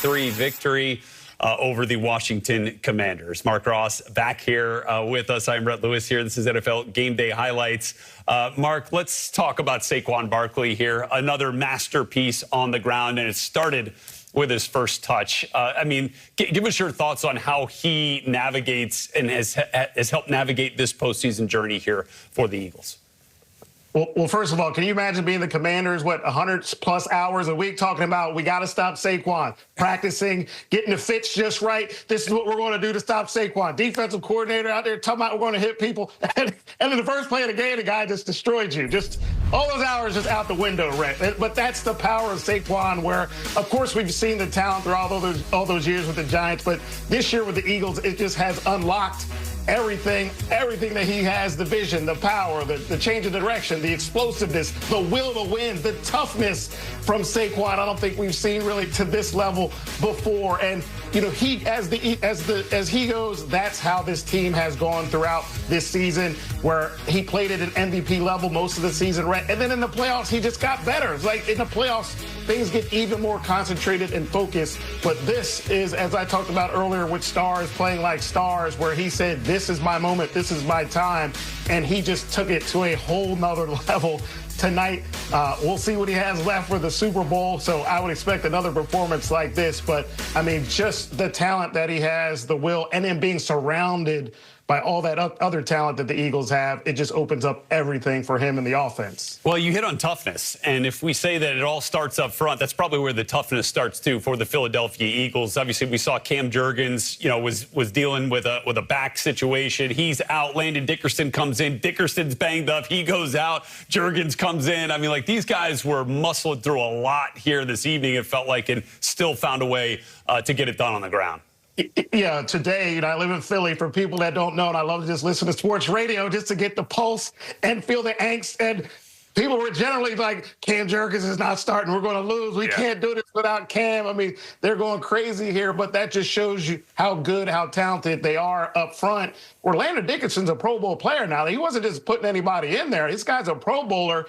28-3 victory over the Washington Commanders. Mark Ross back here with us. I'm Brett Lewis here. This is NFL Game Day Highlights. Mark, let's talk about Saquon Barkley here. Another masterpiece on the ground, and it started with his first touch. I mean, give us your thoughts on how he navigates and has helped navigate this postseason journey here for the Eagles. Well, first of all, can you imagine being the Commanders, 100+ hours a week talking about we got to stop Saquon, practicing, getting the fits just right. This is what we're going to do to stop Saquon. Defensive coordinator out there talking about we're going to hit people. And in the first play of the game, the guy just destroyed you. Just all those hours just out the window, right? But that's the power of Saquon, where, of course, we've seen the talent through all those years with the Giants. But this year with the Eagles, it just has unlocked everything that he has, the vision, the power, the change of direction, the explosiveness, the will to win, the toughness from Saquon. I don't think we've seen really to this level before. And, you know, he as he goes, that's how this team has gone throughout this season, where he played at an MVP level most of the season, right? And then in the playoffs, he just got better. It's like in the playoffs, things get even more concentrated and focused. But this is, as I talked about earlier with stars playing like stars, where he said, this is my moment, this is my time. And he just took it to a whole nother level tonight. We'll see what he has left for the Super Bowl. So I would expect another performance like this. But, I mean, just the talent that he has, the will, and then being surrounded by all that other talent that the Eagles have, it just opens up everything for him in the offense. Well, you hit on toughness, and if we say that it all starts up front, that's probably where the toughness starts too for the Philadelphia Eagles. Obviously, we saw Cam Jurgens, you know, was dealing with a back situation. He's out. Landon Dickerson comes in. Dickerson's banged up. He goes out. Jurgens comes in. I mean, like, these guys were muscled through a lot here this evening, it felt like, and still found a way to get it done on the ground. Yeah, today, you know, I live in Philly. For people that don't know, and I love to just listen to sports radio just to get the pulse and feel the angst. And people were generally like, Cam Jurgens is not starting. We're going to lose. We can't do this without Cam. I mean, they're going crazy here, but that just shows you how good, how talented they are up front. Landon Dickerson's a Pro Bowl player now. He wasn't just putting anybody in there. This guy's a Pro Bowler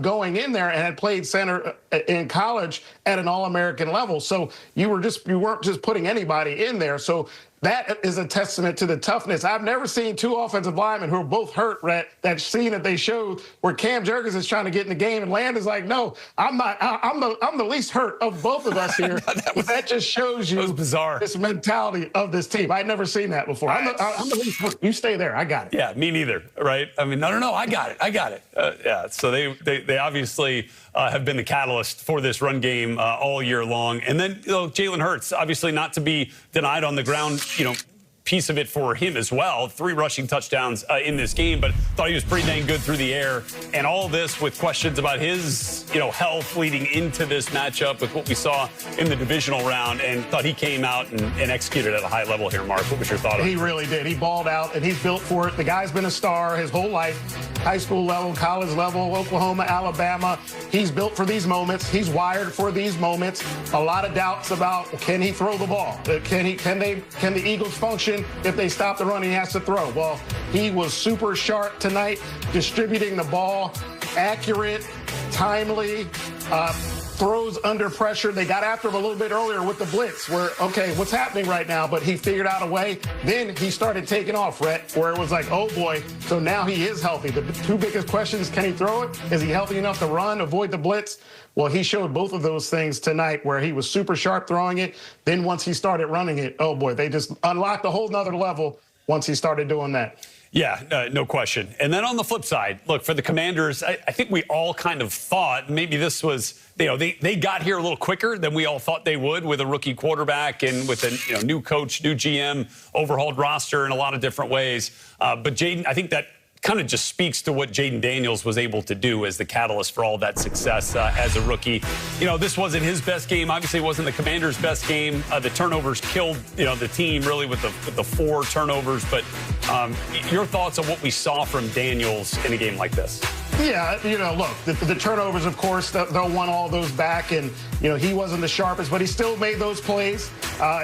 going in there and had played center in college at an All-American level. So you weren't just putting anybody in there. So that is a testament to the toughness. I've never seen two offensive linemen who are both hurt, that scene that they showed where Cam Jurgens is trying to get in the game and Landon's like, no, I'm not. I'm the least hurt of both of us here. That just shows you this mentality of this team. I'd never seen that before. I'm the least hurt. You stay there. I got it. Yeah, me neither, right? I mean, no, I got it. Yeah, so they obviously have been the catalyst for this run game all year long. And then, you know, Jalen Hurts, obviously not to be denied on the ground, you know, piece of it for him as well. 3 rushing touchdowns in this game, but thought he was pretty dang good through the air. And all this with questions about his, you know, health leading into this matchup with what we saw in the divisional round, and thought he came out and executed at a high level here. Mark, what was your thought on it? He really did. He balled out, and he's built for it. The guy's been a star his whole life, high school level, college level, Oklahoma, Alabama. He's built for these moments. He's wired for these moments. A lot of doubts about, can he throw the ball? Can the Eagles function if they stop the run? He has to throw. Well, he was super sharp tonight, distributing the ball, accurate, timely, throws under pressure. They got after him a little bit earlier with the blitz, where, okay, what's happening right now? But he figured out a way. Then he started taking off, Rhett, where it was like, oh boy, so now he is healthy. The 2 biggest questions, can he throw it? Is he healthy enough to run, avoid the blitz? Well, he showed both of those things tonight, where he was super sharp throwing it. Then once he started running it, oh boy, they just unlocked a whole nother level once he started doing that. Yeah, no question. And then on the flip side, look, for the Commanders, I think we all kind of thought maybe this was, you know, they got here a little quicker than we all thought they would, with a rookie quarterback and with a new coach, new GM, overhauled roster in a lot of different ways. But Jaden, I think that kind of just speaks to what Jaden Daniels was able to do as the catalyst for all that success as a rookie. You know, this wasn't his best game. Obviously, it wasn't the Commanders' best game. The turnovers killed, you know, the team really with the 4 turnovers. But your thoughts on what we saw from Daniels in a game like this? Yeah, you know, look, the turnovers, of course, they'll want all those back. And, you know, he wasn't the sharpest, but he still made those plays.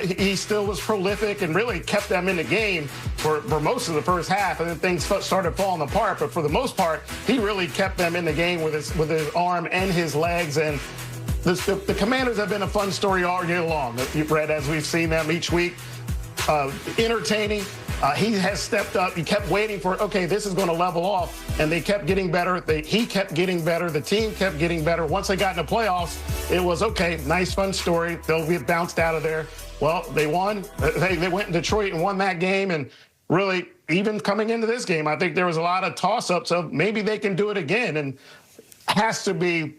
He still was prolific and really kept them in the game for most of the first half. And then things started falling apart. But for the most part, he really kept them in the game with his arm and his legs. And the Commanders have been a fun story all year long. You've read as we've seen them each week. Entertaining. He has stepped up. He kept waiting for, okay, this is going to level off. And they kept getting better. He kept getting better. The team kept getting better. Once they got in the playoffs, it was, okay, nice, fun story. They'll get bounced out of there. Well, they won. They went in Detroit and won that game. And really, even coming into this game, I think there was a lot of toss-ups of maybe they can do it again. And has to be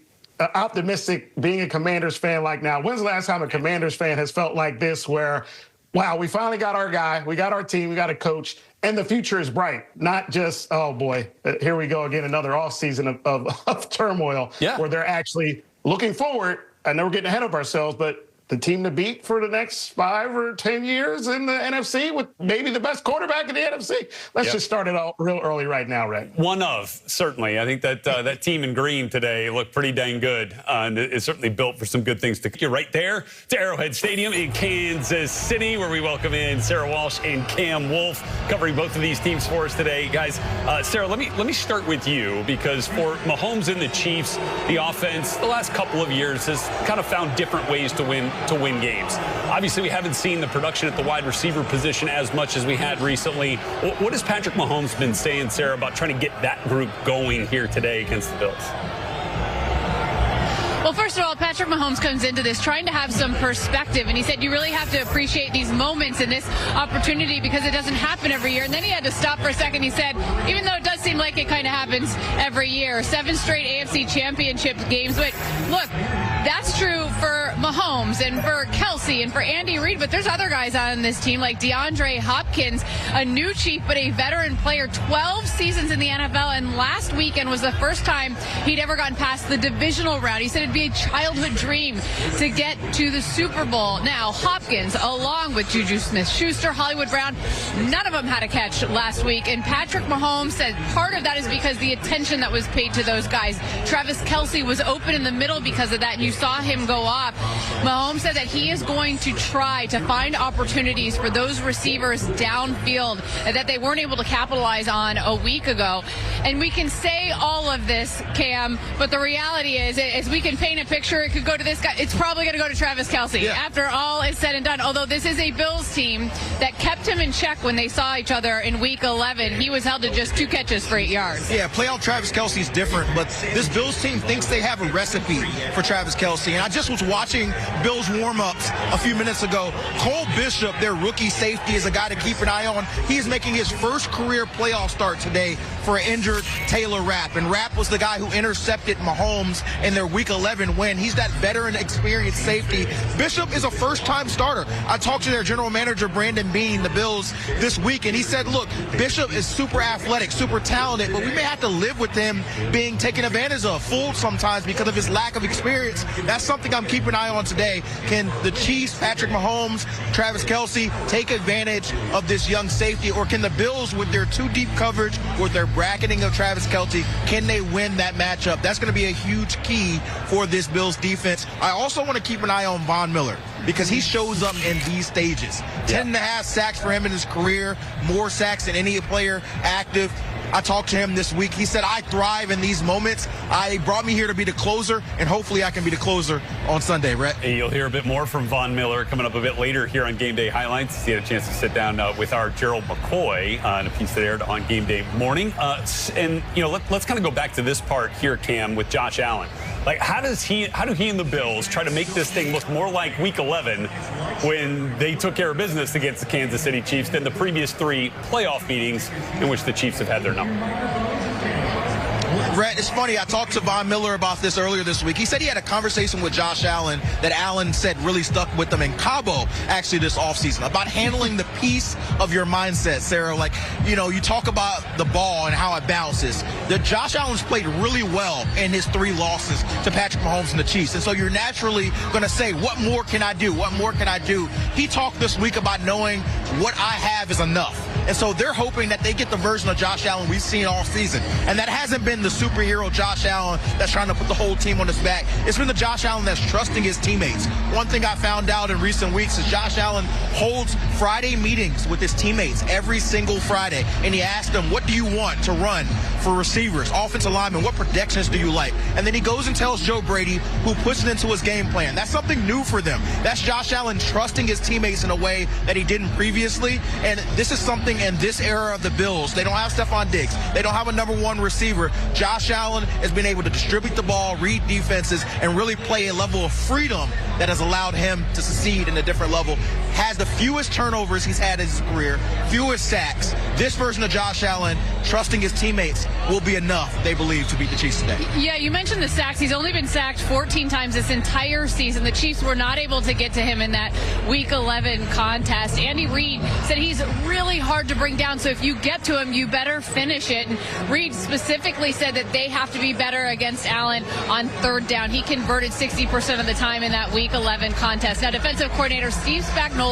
optimistic being a Commanders fan like now. When's the last time a Commanders fan has felt like this where, wow, we finally got our guy, we got our team, we got a coach, and the future is bright. Not just, oh boy, here we go again, another offseason of turmoil where they're actually looking forward. I know we're getting ahead of ourselves, but the team to beat for the next 5 or 10 years in the NFC with maybe the best quarterback in the NFC. Let's just start it out real early right now, Red. One of, certainly. I think that that team in green today looked pretty dang good. And it's certainly built for some good things. You're right there to Arrowhead Stadium in Kansas City, where we welcome in Sarah Walsh and Cam Wolfe, covering both of these teams for us today. Guys, Sarah, let me start with you, because for Mahomes and the Chiefs, the offense the last couple of years has kind of found different ways to win games. Obviously, we haven't seen the production at the wide receiver position as much as we had recently. What has Patrick Mahomes been saying, Sarah, about trying to get that group going here today against the Bills? Well, first of all, Patrick Mahomes comes into this trying to have some perspective, and he said you really have to appreciate these moments and this opportunity because it doesn't happen every year. And then he had to stop for a second. He said, even though it does seem like it kind of happens every year, 7 straight AFC Championship games. But look, that's true for Mahomes and for Kelsey and for Andy Reid, but there's other guys on this team like DeAndre Hopkins, a new chief but a veteran player, 12 seasons in the NFL, and last weekend was the first time he'd ever gotten past the divisional round. He said it'd be a childhood dream to get to the Super Bowl. Now, Hopkins, along with Juju Smith-Schuster, Hollywood Brown, none of them had a catch last week, and Patrick Mahomes said part of that is because the attention that was paid to those guys. Travis Kelsey was open in the middle because of that, and you saw him go off. Mahomes said that he is going to try to find opportunities for those receivers downfield that they weren't able to capitalize on a week ago. And we can say all of this, Cam, but the reality is we can paint a picture. It could go to this guy. It's probably going to go to Travis Kelsey after all is said and done. Although this is a Bills team that kept him in check when they saw each other in Week 11. He was held to just 2 catches for 8 yards. Yeah, playoff Travis Kelsey is different, but this Bills team thinks they have a recipe for Travis Kelsey. And I just was watching Bills warm-ups a few minutes ago. Cole Bishop, their rookie safety, is a guy to keep an eye on. He is making his first career playoff start today for an injured Taylor Rapp. And Rapp was the guy who intercepted Mahomes in their Week 11 win. He's that veteran, experienced safety. Bishop is a first-time starter. I talked to their general manager, Brandon Beane, the Bills, this week, and he said, look, Bishop is super athletic, super talented, but we may have to live with him being taken advantage of, fooled sometimes because of his lack of experience. That's something I'm keeping an eye on today. Can the Chiefs, Patrick Mahomes, Travis Kelsey, take advantage of this young safety, or can the Bills, with their 2 deep coverage, with their bracketing of Travis Kelsey, can they win that matchup? That's going to be a huge key for this Bills defense. I also want to keep an eye on Von Miller because he shows up in these stages. 10.5 sacks for him in his career, more sacks than any player active. I talked to him this week. He said, I thrive in these moments. They brought me here to be the closer, and hopefully I can be the closer on Sunday, Rhett. And you'll hear a bit more from Von Miller coming up a bit later here on Game Day Highlights. He had a chance to sit down with our Gerald McCoy in a piece that aired on Game Day morning. And, you know, let's kind of go back to this part here, Cam, with Josh Allen. Like, how do he and the Bills try to make this thing look more like Week 11 when they took care of business against the Kansas City Chiefs than the previous 3 playoff meetings in which the Chiefs have had their number? Rhett, it's funny. I talked to Von Miller about this earlier this week. He said he had a conversation with Josh Allen that Allen said really stuck with him in Cabo, actually, this offseason, about handling the piece of your mindset, Sarah. Like, you know, you talk about the ball and how it bounces. Josh Allen's played really well in his 3 losses to Patrick Mahomes and the Chiefs. And so you're naturally going to say, what more can I do? What more can I do? He talked this week about knowing what I have is enough. And so they're hoping that they get the version of Josh Allen we've seen all season. And that hasn't been the superhero Josh Allen that's trying to put the whole team on his back. It's been the Josh Allen that's trusting his teammates. One thing I found out in recent weeks is Josh Allen holds Friday meetings with his teammates every single Friday. And he asks them, what do you want to run for receivers, offensive linemen? What protections do you like? And then he goes and tells Joe Brady, who puts it into his game plan. That's something new for them. That's Josh Allen trusting his teammates in a way that he didn't previously. And this is something in this era of the Bills. They don't have Stephon Diggs. They don't have a number one receiver. Josh Allen has been able to distribute the ball, read defenses, and really play a level of freedom that has allowed him to succeed in a different level. Has the fewest turnovers he's had in his career, fewest sacks. This version of Josh Allen, trusting his teammates, will be enough, they believe, to beat the Chiefs today. Yeah, you mentioned the sacks. He's only been sacked 14 times this entire season. The Chiefs were not able to get to him in that Week 11 contest. Andy Reid said he's really hard to bring down, so if you get to him, you better finish it. And Reid specifically said that they have to be better against Allen on third down. He converted 60% of the time in that Week 11 contest. Now, defensive coordinator Steve Spagnuolo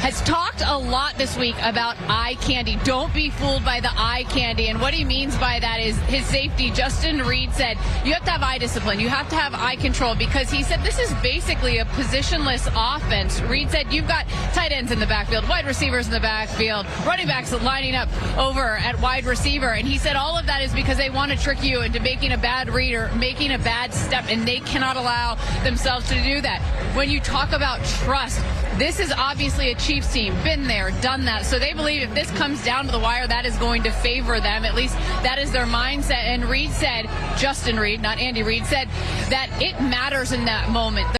has talked a lot this week about eye candy. Don't be fooled by the eye candy. And what he means by that is his safety. Justin Reid said you have to have eye discipline. You have to have eye control, because he said this is basically a positionless offense. Reid said you've got tight ends in the backfield, wide receivers in the backfield, running backs lining up over at wide receiver. And he said all of that is because they want to trick you into making a bad read or making a bad step, and they cannot allow themselves to do that. When you talk about trust, this is obviously a Chiefs team, been there, done that. So they believe if this comes down to the wire, that is going to favor them. At least that is their mindset. And Reid said, Justin Reid, not Andy Reid, said that it matters in that moment.